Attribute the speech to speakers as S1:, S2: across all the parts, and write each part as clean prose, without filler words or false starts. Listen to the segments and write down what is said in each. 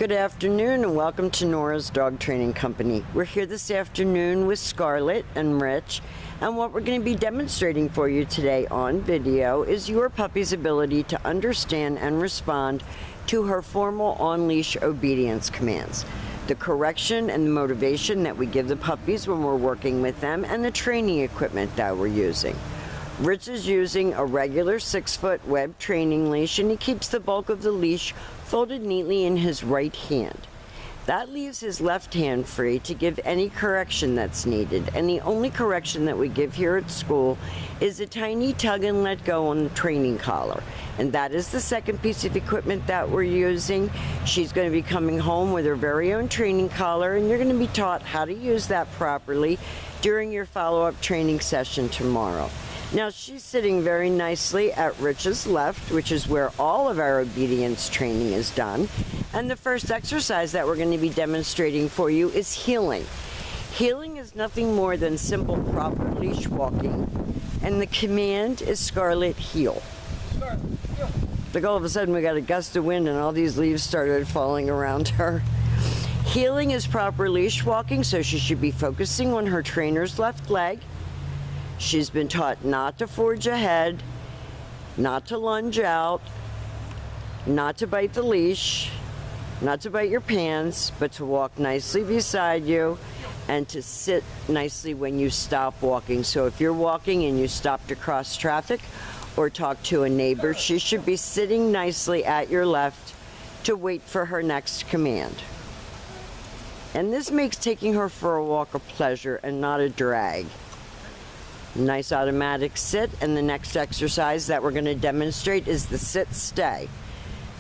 S1: Good afternoon and welcome to Nora's Dog Training Company. We're here this afternoon with Scarlet and Rich, and what we're going to be demonstrating for you today on video is your puppy's ability to understand and respond to her formal on-leash obedience commands, the correction and the motivation that we give the puppies when we're working with them, and the training equipment that we're using. Rich is using a regular 6-foot web training leash, and he keeps the bulk of the leash folded neatly in his right hand. That leaves his left hand free to give any correction that's needed, and the only correction that we give here at school is a tiny tug and let go on the training collar, and that is the second piece of equipment that we're using. She's going to be coming home with her very own training collar, and you're going to be taught how to use that properly during your follow-up training session tomorrow. Now, she's sitting very nicely at Rich's left, which is where all of our obedience training is done. And the first exercise that we're going to be demonstrating for you is heeling. Heeling is nothing more than simple, proper leash walking. And the command is Scarlet, heel.
S2: Scarlet, heel.
S1: Like all of a sudden we got a gust of wind and all these leaves started falling around her. Heeling is proper leash walking, so she should be focusing on her trainer's left leg. She's been taught not to forge ahead, not to lunge out, not to bite the leash, not to bite your pants, but to walk nicely beside you and to sit nicely when you stop walking. So if you're walking and you stop to cross traffic or talk to a neighbor, she should be sitting nicely at your left to wait for her next command. And this makes taking her for a walk a pleasure and not a drag. Nice automatic sit, and the next exercise that we're going to demonstrate is the sit-stay.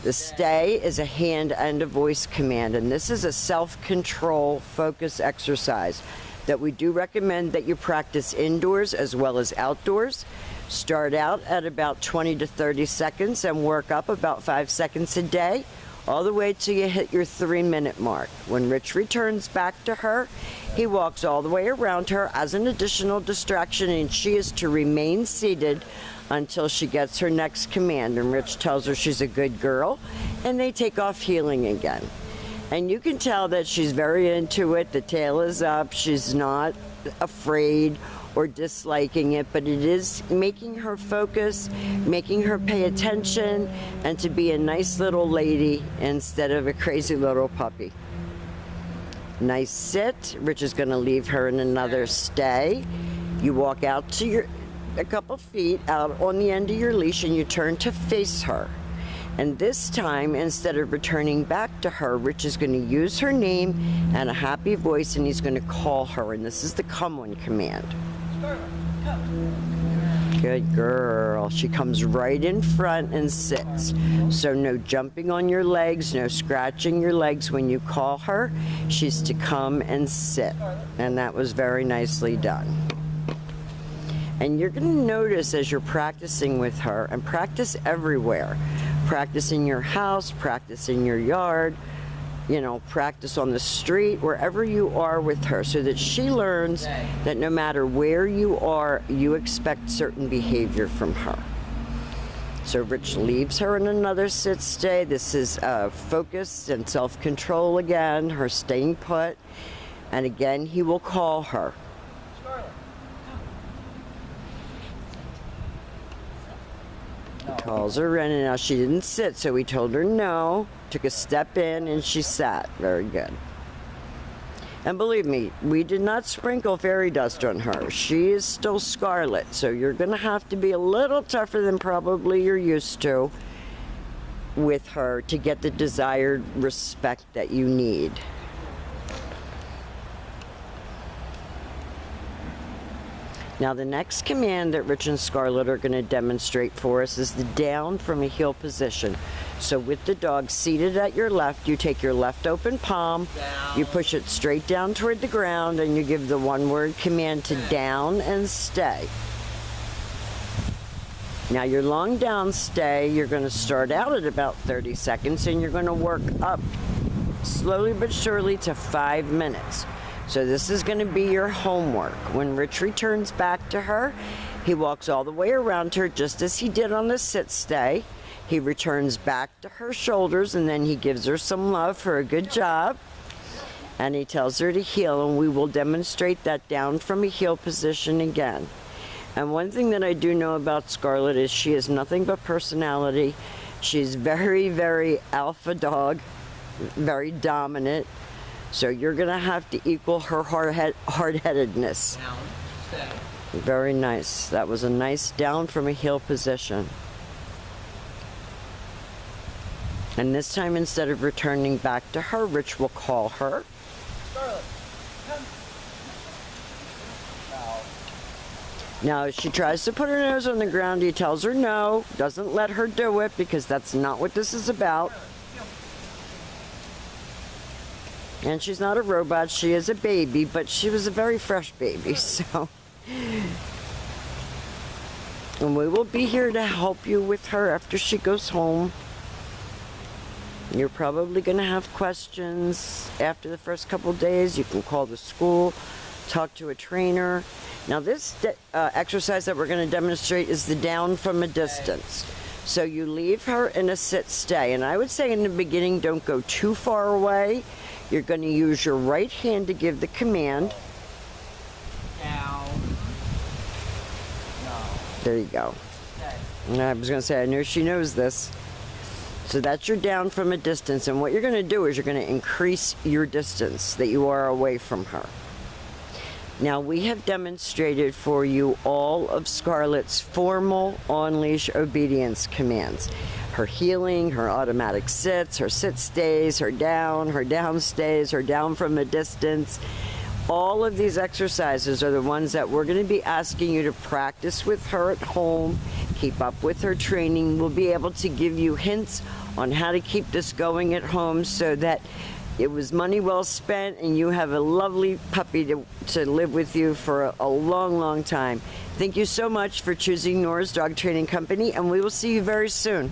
S1: The stay is a hand and a voice command, and this is a self-control focus exercise that we do recommend that you practice indoors as well as outdoors. Start out at about 20 to 30 seconds and work up about 5 seconds a day, all the way till you hit your 3-minute mark. When Rich returns back to her, he walks all the way around her as an additional distraction, and she is to remain seated until she gets her next command. And Rich tells her she's a good girl, and they take off heeling again. And you can tell that she's very into it. The tail is up. She's not afraid or disliking it, but it is making her focus, making her pay attention, and to be a nice little lady instead of a crazy little puppy. Nice sit. Rich is going to leave her in another stay. You walk out to a couple feet out on the end of your leash, and you turn to face her. And this time, instead of returning back to her, Rich is going to use her name and a happy voice, and he's going to call her, and this is the come on command. Good girl. She comes right in front and sits. So no jumping on your legs, no scratching your legs when you call her. She's to come and sit. And that was very nicely done. And you're going to notice as you're practicing with her, and practice everywhere. Practice in your house, practice in your yard, you know, practice on the street, wherever you are with her, so that she learns that no matter where you are, you expect certain behavior from her. So Rich leaves her in another sit-stay. This is focus and self-control again, her staying put. And again, he will call her. Calls her in, and now she didn't sit, so we told her no, took a step in, and she sat. Very good. And believe me, we did not sprinkle fairy dust on her. She is still Scarlet, so you're going to have to be a little tougher than probably you're used to with her to get the desired respect that you need. Now the next command that Rich and Scarlet are going to demonstrate for us is the down from a heel position. So with the dog seated at your left, you take your left open palm, you push it straight down toward the ground, and you give the one-word command to down and stay. Now your long down stay, you're going to start out at about 30 seconds, and you're going to work up slowly but surely to 5 minutes. So this is going to be your homework. When Rich returns back to her, he walks all the way around her just as he did on the sit-stay. He returns back to her shoulders, and then he gives her some love for a good job. And he tells her to heel, and we will demonstrate that down from a heel position again. And one thing that I do know about Scarlet is she is nothing but personality. She's very, very alpha dog, very dominant. So you're gonna have to equal her hard-headedness.
S2: Down, stay.
S1: Very nice. That was a nice down from a heel position. And this time, instead of returning back to her, Rich will call her.
S2: Scarlet, come.
S1: Now, if she tries to put her nose on the ground, he tells her no, doesn't let her do it, because that's not what this is about. And she's not a robot, she is a baby, but she was a very fresh baby, so. And we will be here to help you with her after she goes home. You're probably going to have questions after the first couple days. You can call the school, talk to a trainer. Now this exercise that we're going to demonstrate is the down from a distance. So you leave her in a sit stay. And I would say in the beginning, don't go too far away. You're going to use your right hand to give the command.
S2: Down. No.
S1: There you go.
S2: Stay.
S1: And I was going to say, I know she knows this. So that's your down from a distance. And what you're going to do is you're going to increase your distance that you are away from her. Now, we have demonstrated for you all of Scarlet's formal on-leash obedience commands. Her heeling, her automatic sits, her sit stays, her down stays, her down from a distance. All of these exercises are the ones that we're going to be asking you to practice with her at home, keep up with her training. We'll be able to give you hints on how to keep this going at home so that it was money well spent and you have a lovely puppy to live with you for a long, long time. Thank you so much for choosing Nora's Dog Training Company, and we will see you very soon.